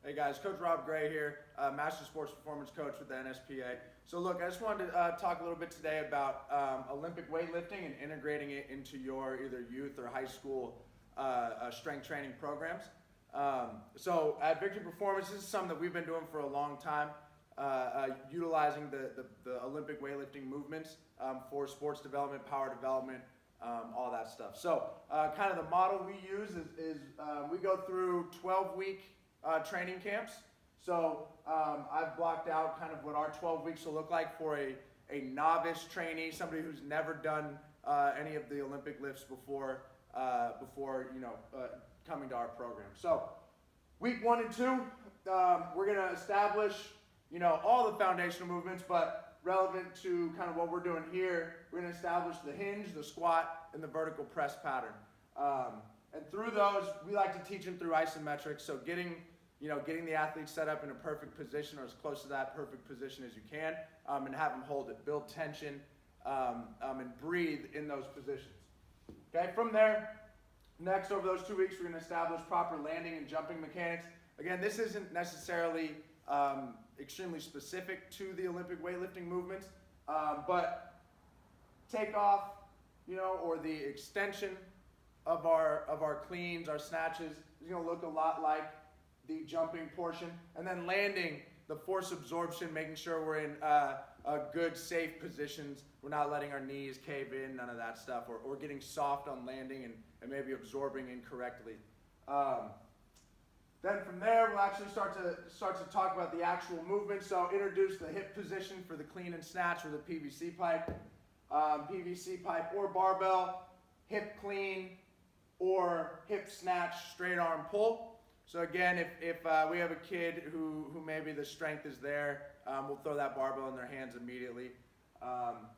Hey guys, Coach Rob Gray here, Master Sports Performance Coach with the NSPA. So look, I just wanted to talk a little bit today about Olympic weightlifting and integrating it into your either youth or high school strength training programs. So at Victory Performance, this is something that we've been doing for a long time, utilizing the Olympic weightlifting movements for sports development, power development, all that stuff. So kind of the model we use is we go through 12-week training camps. So I've blocked out kind of what our 12 weeks will look like for a novice trainee, somebody who's never done any of the Olympic lifts before coming to our program. So week 1 and 2, we're going to establish all the foundational movements, but relevant to kind of what we're doing here, we're going to establish the hinge, the squat, and the vertical press pattern. And through those, we like to teach them through isometrics, so getting the athlete set up in a perfect position or as close to that perfect position as you can, and have them hold it, build tension, and breathe in those positions. Okay, from there, next over those 2 weeks, we're going to establish proper landing and jumping mechanics. Again, this isn't necessarily extremely specific to the Olympic weightlifting movements, but takeoff, or the extension of our cleans, our snatches, is going to look a lot like the jumping portion. And then landing, the force absorption, making sure we're in good, safe positions. We're not letting our knees cave in, none of that stuff, or getting soft on landing and maybe absorbing incorrectly. Then from there, we'll actually start to talk about the actual movement. So introduce the hip position for the clean and snatch or the PVC pipe. PVC pipe or barbell, hip clean, or hip snatch, straight arm pull. So again, if we have a kid who maybe the strength is there, we'll throw that barbell in their hands immediately.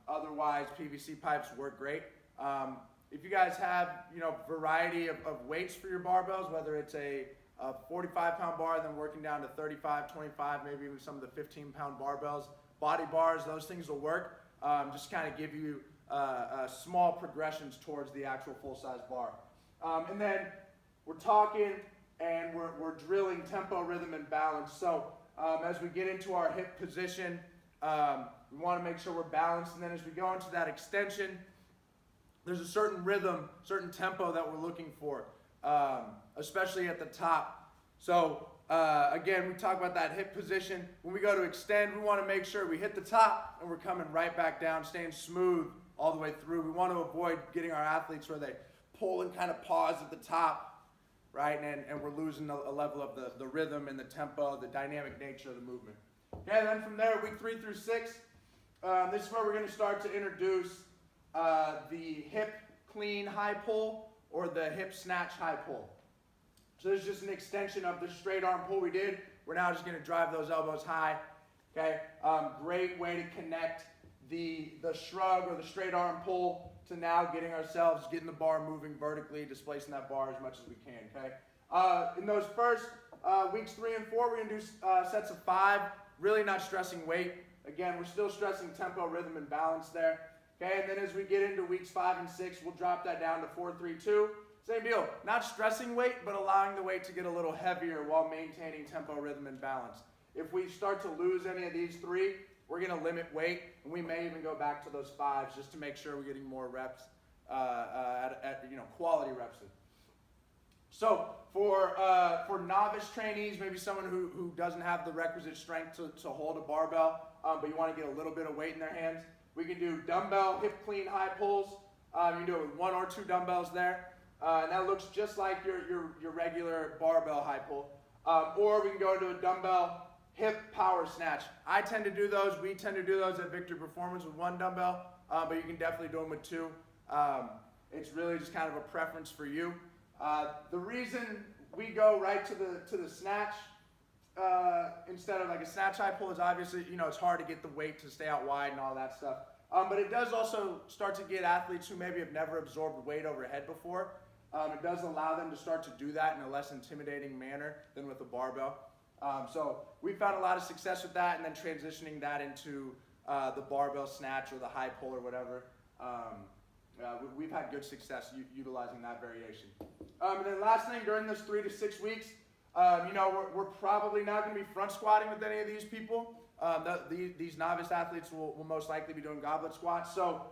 Otherwise, PVC pipes work great. If you guys have variety of weights for your barbells, whether it's a 45-pound bar, then working down to 35, 25, maybe even some of the 15-pound barbells, body bars, those things will work. Just kind of give you small progressions towards the actual full-size bar. And then we're talking and we're drilling tempo, rhythm, and balance. So as we get into our hip position, we want to make sure we're balanced. And then as we go into that extension, there's a certain rhythm, certain tempo that we're looking for, especially at the top. So again, we talk about that hip position. When we go to extend, we want to make sure we hit the top and we're coming right back down, staying smooth all the way through. We want to avoid getting our athletes where they pull and kind of pause at the top, right? And we're losing a level of the rhythm and the tempo, the dynamic nature of the movement. Okay, then from there, week 3 through 6, this is where we're going to start to introduce the hip clean high pull or the hip snatch high pull. So this is just an extension of the straight arm pull we did. We're now just going to drive those elbows high. Okay, great way to connect the shrug or the straight arm pull to now getting the bar moving vertically, displacing that bar as much as we can. Okay, in those first weeks 3 and 4, we're going to do sets of 5. Really not stressing weight. Again, we're still stressing tempo, rhythm, and balance there. Okay, and then as we get into weeks 5 and 6, we'll drop that down to 4, 3, 2. Same deal, not stressing weight, but allowing the weight to get a little heavier while maintaining tempo, rhythm, and balance. If we start to lose any of these 3, we're going to limit weight, and we may even go back to those 5s just to make sure we're getting more reps, quality reps in. So for novice trainees, maybe someone who doesn't have the requisite strength to hold a barbell, but you want to get a little bit of weight in their hands, we can do dumbbell hip clean high pulls. You can do it with 1 or 2 dumbbells there. And that looks just like your regular barbell high pull. Or we can go into a dumbbell hip power snatch. I tend to do those. We tend to do those at Victory Performance with 1 dumbbell, but you can definitely do them with 2. It's really just kind of a preference for you. The reason we go right to the snatch instead of like a snatch high pull is obviously, it's hard to get the weight to stay out wide and all that stuff. But it does also start to get athletes who maybe have never absorbed weight overhead before. It does allow them to start to do that in a less intimidating manner than with a barbell. So we found a lot of success with that, and then transitioning that into the barbell snatch or the high pull or whatever. We've had good success utilizing that variation. And then last thing, during this 3 to 6 weeks, We're probably not going to be front squatting with any of these people. These novice athletes will most likely be doing goblet squats. So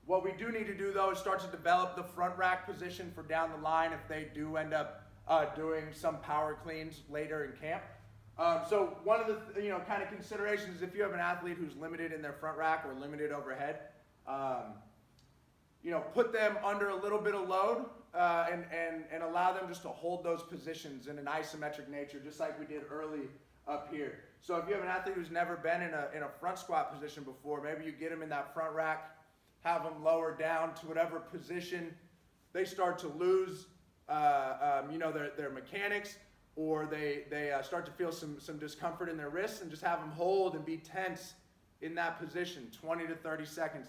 what we do need to do, though, is start to develop the front rack position for down the line if they do end up doing some power cleans later in camp. So one of the kind of considerations is if you have an athlete who's limited in their front rack or limited overhead, put them under a little bit of load and allow them just to hold those positions in an isometric nature, just like we did early up here. So if you have an athlete who's never been in a front squat position before, maybe you get them in that front rack, have them lower down to whatever position they start to lose their mechanics, or they start to feel some discomfort in their wrists, and just have them hold and be tense in that position 20 to 30 seconds,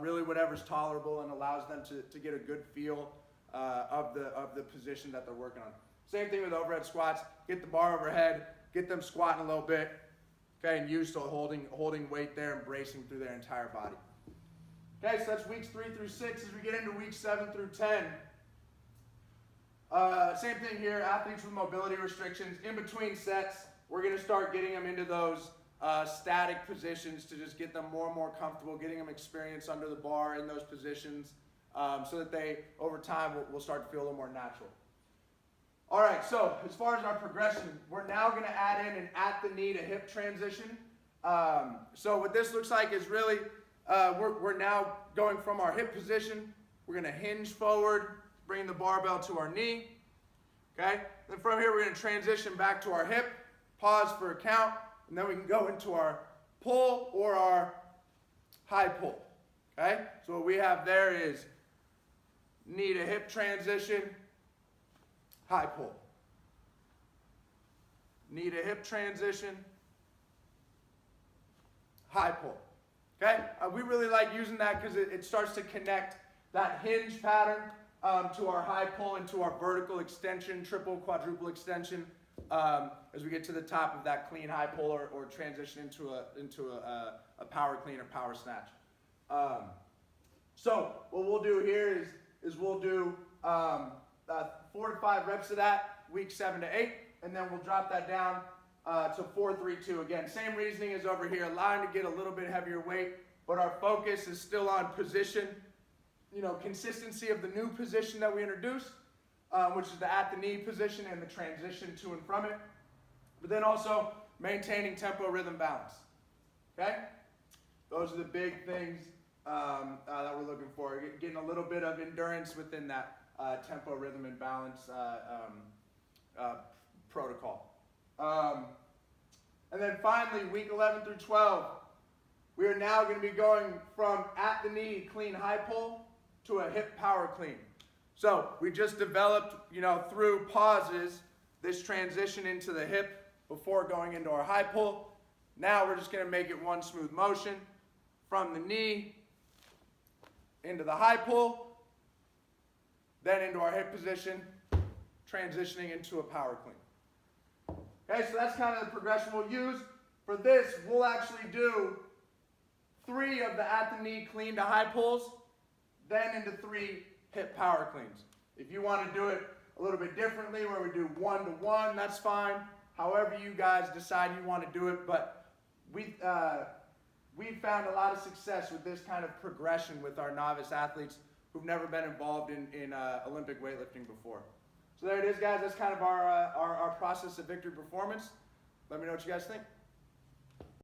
really whatever's tolerable and allows them to get a good feel of the position that they're working on. Same thing with overhead squats. Get the bar overhead, get them squatting a little bit, okay, and used to holding weight there and bracing through their entire body. Okay, so that's weeks 3 through 6. As we get into weeks 7 through 10, same thing here, athletes with mobility restrictions. In between sets, we're going to start getting them into those static positions to just get them more and more comfortable, getting them experience under the bar in those positions so that they, over time, will start to feel a little more natural. All right, so as far as our progression, we're now going to add in an at-the-knee to hip transition. So what this looks like is really, we're now going from our hip position. We're going to hinge forward, bring the barbell to our knee. Okay, then from here we're going to transition back to our hip, pause for a count, and then we can go into our pull or our high pull. Okay, so what we have there is knee to hip transition, high pull. Knee to hip transition, high pull. Okay, we really like using that because it starts to connect that hinge pattern to our high pull and to our vertical extension, triple, quadruple extension as we get to the top of that clean high pull or transition into a power clean or power snatch. So what we'll do here is we'll do 4 to 5 reps of that, week 7 to 8, and then we'll drop that down to 4, 3, 2. Again, same reasoning as over here, allowing to get a little bit heavier weight, but our focus is still on position, consistency of the new position that we introduced, which is the at-the-knee position and the transition to and from it, but then also maintaining tempo, rhythm, balance. Okay? Those are the big things that we're looking for, getting a little bit of endurance within that tempo, rhythm, and balance protocol. And then finally, week 11 through 12, we are now going to be going from at-the-knee clean high pull to a hip power clean. So we just developed, through pauses, this transition into the hip before going into our high pull. Now we're just going to make it one smooth motion from the knee into the high pull, then into our hip position, transitioning into a power clean. Okay, so that's kind of the progression we'll use. For this, we'll actually do 3 of the at-the-knee clean to high pulls, then into 3 hip power cleans. If you want to do it a little bit differently, where we do 1 to 1, that's fine. However you guys decide you want to do it, but we've found a lot of success with this kind of progression with our novice athletes who've never been involved in Olympic weightlifting before. So there it is, guys. That's kind of our process of victory performance. Let me know what you guys think.